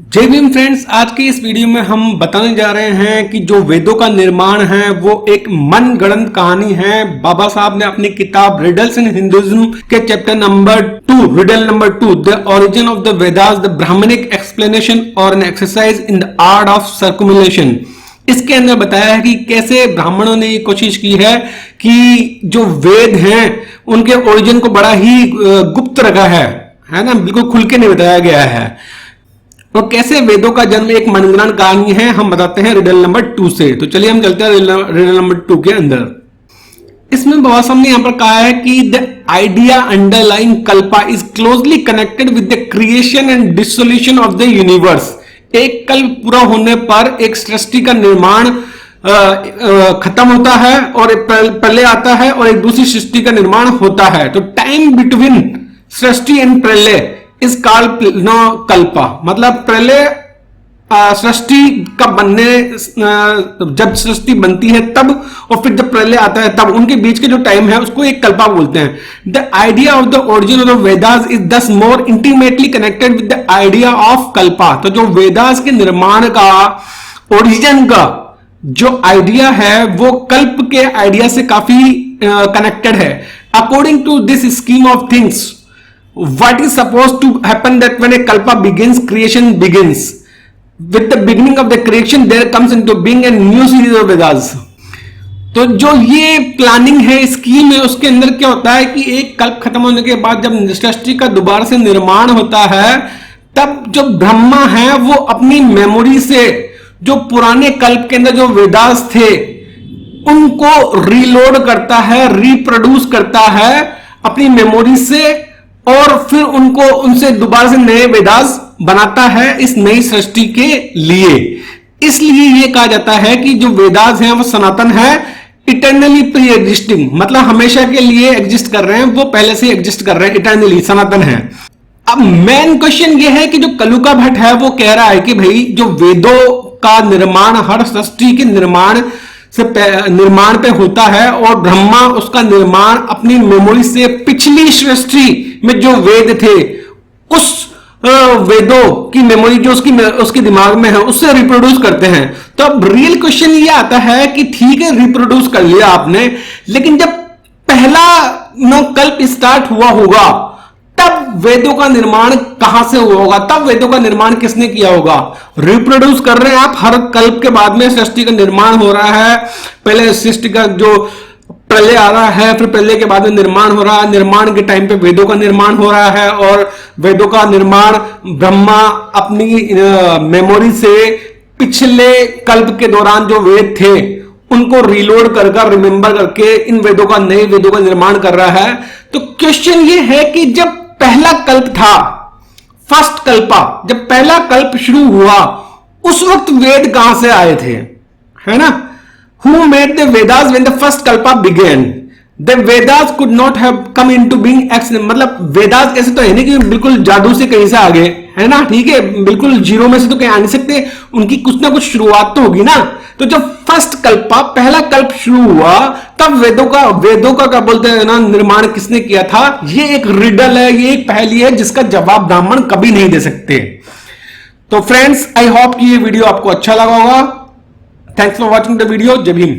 जय भीम फ्रेंड्स। आज की इस वीडियो में हम बताने जा रहे हैं कि जो वेदों का निर्माण है वो एक मनगढ़ंत कहानी है। बाबा साहब ने अपनी किताब रिडल्स इन हिंदुइज्म के chapter number 2 riddle number 2 the origin of the Vedas the Brahmanic explanation और an exercise in the art of circumlocution, इसके अंदर बताया है कि कैसे ब्राह्मणों ने ये कोशिश की है कि जो वेद हैं उनके ओरिजिन को बड़ा ही गुप्त रखा है ना, बिल्कुल खुल के नहीं बताया गया है। तो कैसे वेदों का जन्म एक मनगढ़ंत कहानी है, हम बताते हैं रिडल नंबर 2 से। तो चलिए हम चलते हैं रिडल नंबर 2 के अंदर। इसमें बाबा साहब ने यहां पर कहा है कि the idea underlying Kalpa is closely connected with the creation and dissolution of the universe. एक कल्प पूरा होने पर एक सृष्टि का निर्माण खत्म होता है और प्रलय आता है और एक दूसरी सृष्टि का निर्माण होता है। तो टाइम बिटवीन सृष्टि एंड प्रलय इस काल कल्पा, मतलब प्रलय सृष्टि का बनने, जब सृष्टि बनती है तब और फिर जब प्रलय आता है तब, उनके बीच के जो टाइम है उसको एक कल्पा बोलते हैं। The idea of the origin of the Vedas is this more intimately connected with the idea of kalpa. तो जो वेदास के निर्माण का ओरिजिन का जो आइडिया है वो कल्प के आइडिया से काफी कनेक्टेड है। According to this scheme of things, what is supposed to happen that when a kalpa begins, creation begins. With the beginning of the creation there comes into being a new series of Vedas. तो जो ये planning है, scheme है, उसके अंदर क्या होता है कि एक कल्प खत्म होने के बाद जब सृष्टि का दोबारा से निर्माण होता है तब जो ब्रह्मा है वो अपनी मेमोरी से जो पुराने कल्प के अंदर जो वेदास थे उनको रीलोड करता है, रिप्रोड्यूस करता है अपनी मेमोरी से और फिर उनको उनसे दोबारा से नए वेदास बनाता है इस नई सृष्टि के लिए। इसलिए यह कहा जाता है कि जो वेदास हैं वो सनातन है, इटर्नली प्री एग्जिस्टिंग, मतलब हमेशा के लिए एग्जिस्ट कर रहे हैं, वो पहले से एग्जिस्ट कर रहे हैं, इटर्नली सनातन है। अब मेन क्वेश्चन ये है कि जो कलुका भट्ट है वो कह रहा है कि भाई जो वेदों का निर्माण हर सृष्टि के निर्माण पे होता है और ब्रह्मा उसका निर्माण अपनी मेमोरी से पिछली सृष्टि में जो वेद थे उस वेदों की मेमोरी जो उसके दिमाग में है उससे रिप्रोड्यूस करते हैं। तो अब रियल क्वेश्चन ये आता है कि ठीक है रिप्रोड्यूस कर लिया आपने, लेकिन जब पहला कल्प स्टार्ट हुआ होगा तब वेदों का निर्माण कहां से हुआ होगा, तब वेदों का निर्माण किसने किया होगा। रिप्रोड्यूस कर रहे हैं आप, हर कल्प के बाद में सृष्टि का निर्माण हो रहा है, पहले सृष्टि का जो प्रलय आ रहा है, फिर प्रलय के बाद में निर्माण हो रहा है, निर्माण के टाइम पे वेदों का निर्माण हो रहा है और वेदों का निर्माण ब्रह्मा अपनी मेमोरी से पिछले कल्प के दौरान जो वेद थे उनको रीलोड कर रिमेंबर करके इन वेदों का, नए वेदों का निर्माण कर रहा है। तो क्वेश्चन ये है कि जब पहला कल्प था, फर्स्ट कल्पा, जब पहला कल्प शुरू हुआ उस वक्त वेद कहां से आए थे, है ना। Who made the Vedas when the first kalpa began? The Vedas could not have come into being ex, मतलब वेदास ऐसे तो है नहीं कि बिल्कुल जादू से कहीं से आ गए, है ना, ठीक है, बिल्कुल जीरो में से तो कहीं आ नहीं सकते, उनकी कुछ ना कुछ शुरुआत तो होगी ना। तो जब फर्स्ट कल्पा, पहला कल्प शुरू हुआ तब वेदों का क्या बोलते हैं ना, निर्माण किसने किया था, ये एक रिडल है, ये एक पहेली है जिसका जवाब ब्राह्मण कभी नहीं दे सकते। तो फ्रेंड्स, आई होप कि ये वीडियो आपको अच्छा लगा होगा। Thanks for watching the video. जय भीम।